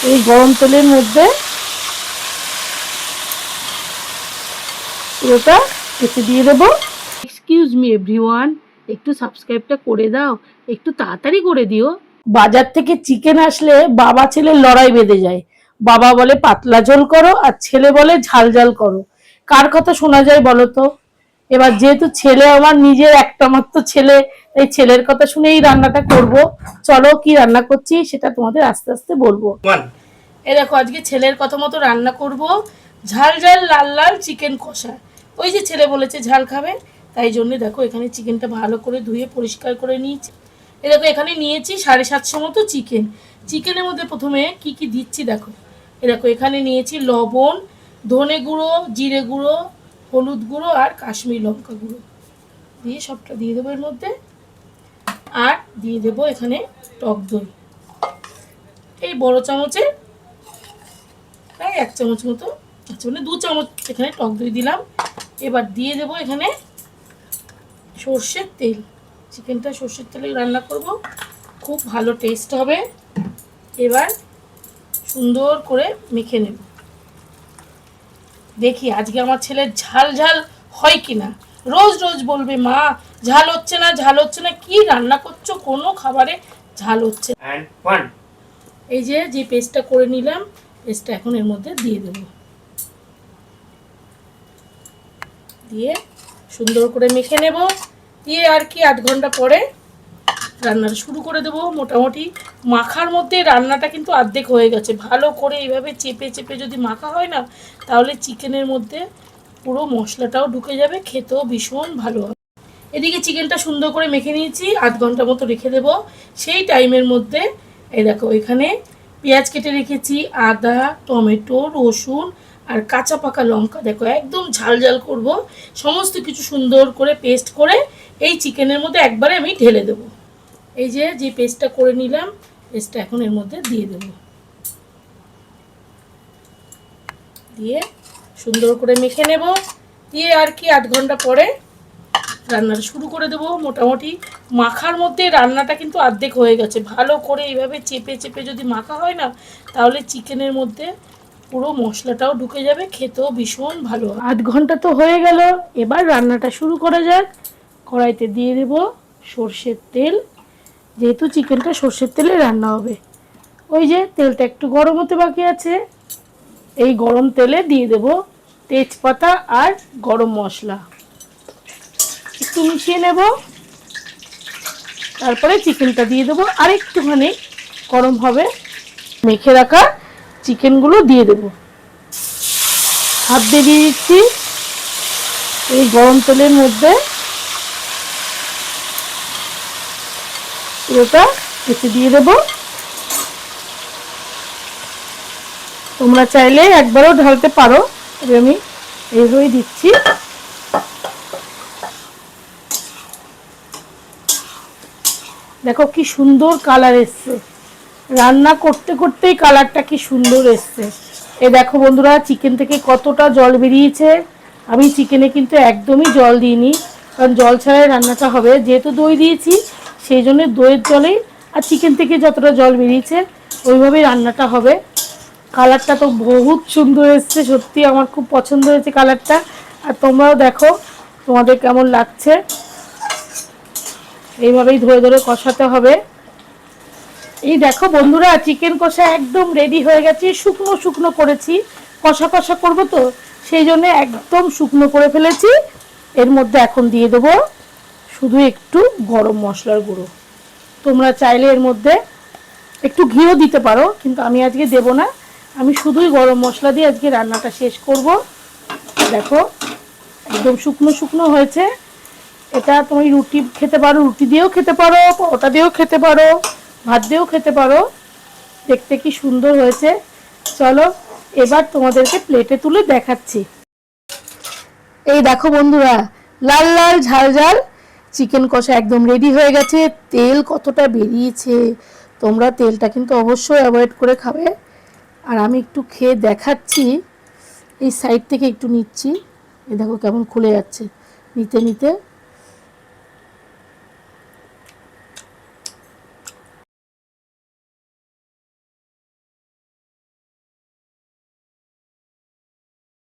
এই গরম তেলের মধ্যে পুরোটা কেটে দিয়ে দেবো। এক্সকিউজ মি এভরিওয়ান, একটু সাবস্ক্রাইবটা করে দাও, একটু তাড়াতাড়ি করে দিও। বাজার থেকে চিকেন আসলে বাবা ছেলের লড়াই বেঁধে যায়। বাবা বলে পাতলা ঝোল করো আর ছেলে বলে ঝাল ঝাল করো। কার কথা শোনা যায় বলো তো? এবার যেহেতু ছেলে আমার নিজের একটা মাত্র ছেলে, এই ছেলের কথা শুনেই রান্নাটা করব। চলো কি রান্না করছি সেটা তোমাদের আস্তে আস্তে বলবো। এই দেখো আজকে ছেলের কথা মতো রান্না করব ঝাল ঝাল লাল লাল চিকেন কষা। ওই যে ছেলে বলেছে ঝাল খাবে, তাই জন্য দেখো এখানে চিকেনটা ভালো করে ধুয়ে পরিষ্কার করে নিয়েছি। এই দেখো এখানে নিয়েছি 750 মতো চিকেন। চিকেনের মধ্যে প্রথমে কি কি দিচ্ছি দেখো। এই দেখো এখানে নিয়েছি লবণ, ধনে গুঁড়ো, জিরে গুঁড়ো, হলুদ গুঁড়ো আর কাশ্মীরি লঙ্কা গুঁড়ো দিয়ে সবটা দিয়ে দেবো এর মধ্যে। আর দিয়ে দেবো এখানে টক দই, এই বড় চামচে প্রায় 1 চামচ মতো, আচ্ছা মানে 2 চামচ এখানে টক দই দিলাম। এবার দিয়ে দেবো এখানে সর্ষের তেল। চিকেনটা সর্ষের তেলে রান্না করব, খুব ভালো টেস্ট হবে। এবার সুন্দর করে মেখে নেব, দেখি আজকে আমার ছেলের ঝাল ঝাল হয় কিনা। রোজ রোজ বলবে মা ঝাল হচ্ছে না ঝাল হচ্ছে না, কি রান্না করছো কোনো খাবারে ঝাল হচ্ছে। এই যে পেস্টটা করে নিলাম, পেস্টটা এখন এর মধ্যে দিয়ে দেব, দিয়ে সুন্দর করে মেখে নেব। দিয়ে আর কি 8 ঘন্টা পরে রান্নাটা শুরু করে দেবো। মোটামুটি মাখার মধ্যে রান্নাটা কিন্তু অর্ধেক হয়ে গেছে। ভালো করে এইভাবে চেপে চেপে যদি মাখা হয় না, তাহলে চিকেনের মধ্যে পুরো মশলাটাও ঢুকে যাবে, খেতেও ভীষণ ভালো হবে। এদিকে চিকেনটা সুন্দর করে মেখে নিয়েছি, 8 ঘন্টা মতো রেখে দেবো। সেই টাইমের মধ্যে এই দেখো এখানে পেঁয়াজ কেটে রেখেছি, আদা, টমেটো, রসুন আর কাঁচা পাকা লঙ্কা। দেখো একদম ঝাল ঝাল করবো, সমস্ত কিছু সুন্দর করে পেস্ট করে এই চিকেনের মধ্যে একবারে আমি ঢেলে দেবো। এই যে পেস্টটা করে নিলাম, পেস্টটা এখন এর মধ্যে দিয়ে দেব, দিয়ে সুন্দর করে মেখে নেব। দিয়ে আর কি 8 ঘন্টা পরে রান্নাটা শুরু করে দেবো। মোটামুটি মাখার মধ্যে রান্নাটা কিন্তু অর্ধেক হয়ে গেছে। ভালো করে এইভাবে চেপে চেপে যদি মাখা হয় না, তাহলে চিকেনের মধ্যে পুরো মশলাটাও ঢুকে যাবে, খেতেও ভীষণ ভালো। 8 ঘন্টা তো হয়ে গেল, এবার রান্নাটা শুরু করা যাক। কড়াইতে দিয়ে দেব সর্ষের তেল, যেহেতু চিকেনটা সর্ষের তেলে রান্না হবে। ওই যে তেলটা একটু গরম হতে বাকি আছে, এই গরম তেলে দিয়ে দেব তেজপাতা আর গরম মশলা, একটু মিশিয়ে নেব। তারপরে চিকেনটা দিয়ে দেবো, আর একটুখানি গরম হবে। মেখে রাখা চিকেনগুলো দিয়ে দেব, হাত দিয়ে দিয়ে দিচ্ছি এই গরম তেলের মধ্যে। পুরোটা কেটে দিয়ে দেবো। তোমরা চাইলে একবারও ঢালতে পারো, তবে আমি এইভাবেই দিচ্ছি। দেখো কি সুন্দর কালার এসছে, রান্না করতে করতেই কালারটা কি সুন্দর এসছে। এ দেখো বন্ধুরা চিকেন থেকে কতটা জল বেরিয়েছে। আমি চিকেনে কিন্তু একদমই জল দিইনি, কারণ জল ছাড়াই রান্নাটা হবে। যেহেতু দই দিয়েছি সেই জন্য দইয়ের জলেই আর চিকেন থেকে যতটা জল বেরিয়েছে ওইভাবেই রান্নাটা হবে। কালারটা তো বহুত সুন্দর এসছে, সত্যি আমার খুব পছন্দ হয়েছে কালারটা। আর তোমরাও দেখো তোমাদের কেমন লাগছে। এইভাবেই ধরে ধরে কষাতে হবে। এই দেখো বন্ধুরা চিকেন কষা একদম রেডি হয়ে গেছে। শুকনো শুকনো করেছি, কষা কষা করবো তো সেই জন্য একদম শুকনো করে ফেলেছি। এর মধ্যে এখন দিয়ে দেবো শুধু একটু গরম মশলার গুঁড়ো। তোমরা চাইলে এর মধ্যে একটু ঘিও দিতে পারো, কিন্তু আমি আজকে দেবো না। আমি শুধুই গরম মশলা দিয়ে আজকে রান্নাটা শেষ করব। দেখো একদম শুকনো শুকনো হয়েছে। এটা তুমি রুটি খেতে পারো, রুটি দিয়েও খেতে পারো, পরোটা দিয়েও খেতে পারো, ভাত দিয়েও খেতে পারো। দেখতে কি সুন্দর হয়েছে। চলো এবার তোমাদেরকে প্লেটে তুলে দেখাচ্ছি। এই দেখো বন্ধুরা লাল লাল ঝাল ঝাল চিকেন কষা একদম রেডি হয়ে গেছে। তেল কতটা বেরিয়েছে, তোমরা তেলটা কিন্তু অবশ্যই অ্যাভয়েড করে খাবে। আর আমি একটু খেয়ে দেখাচ্ছি, এই সাইড থেকে একটু নিচ্ছি। এই দেখো কেমন খুলে যাচ্ছে নিতে নিতে।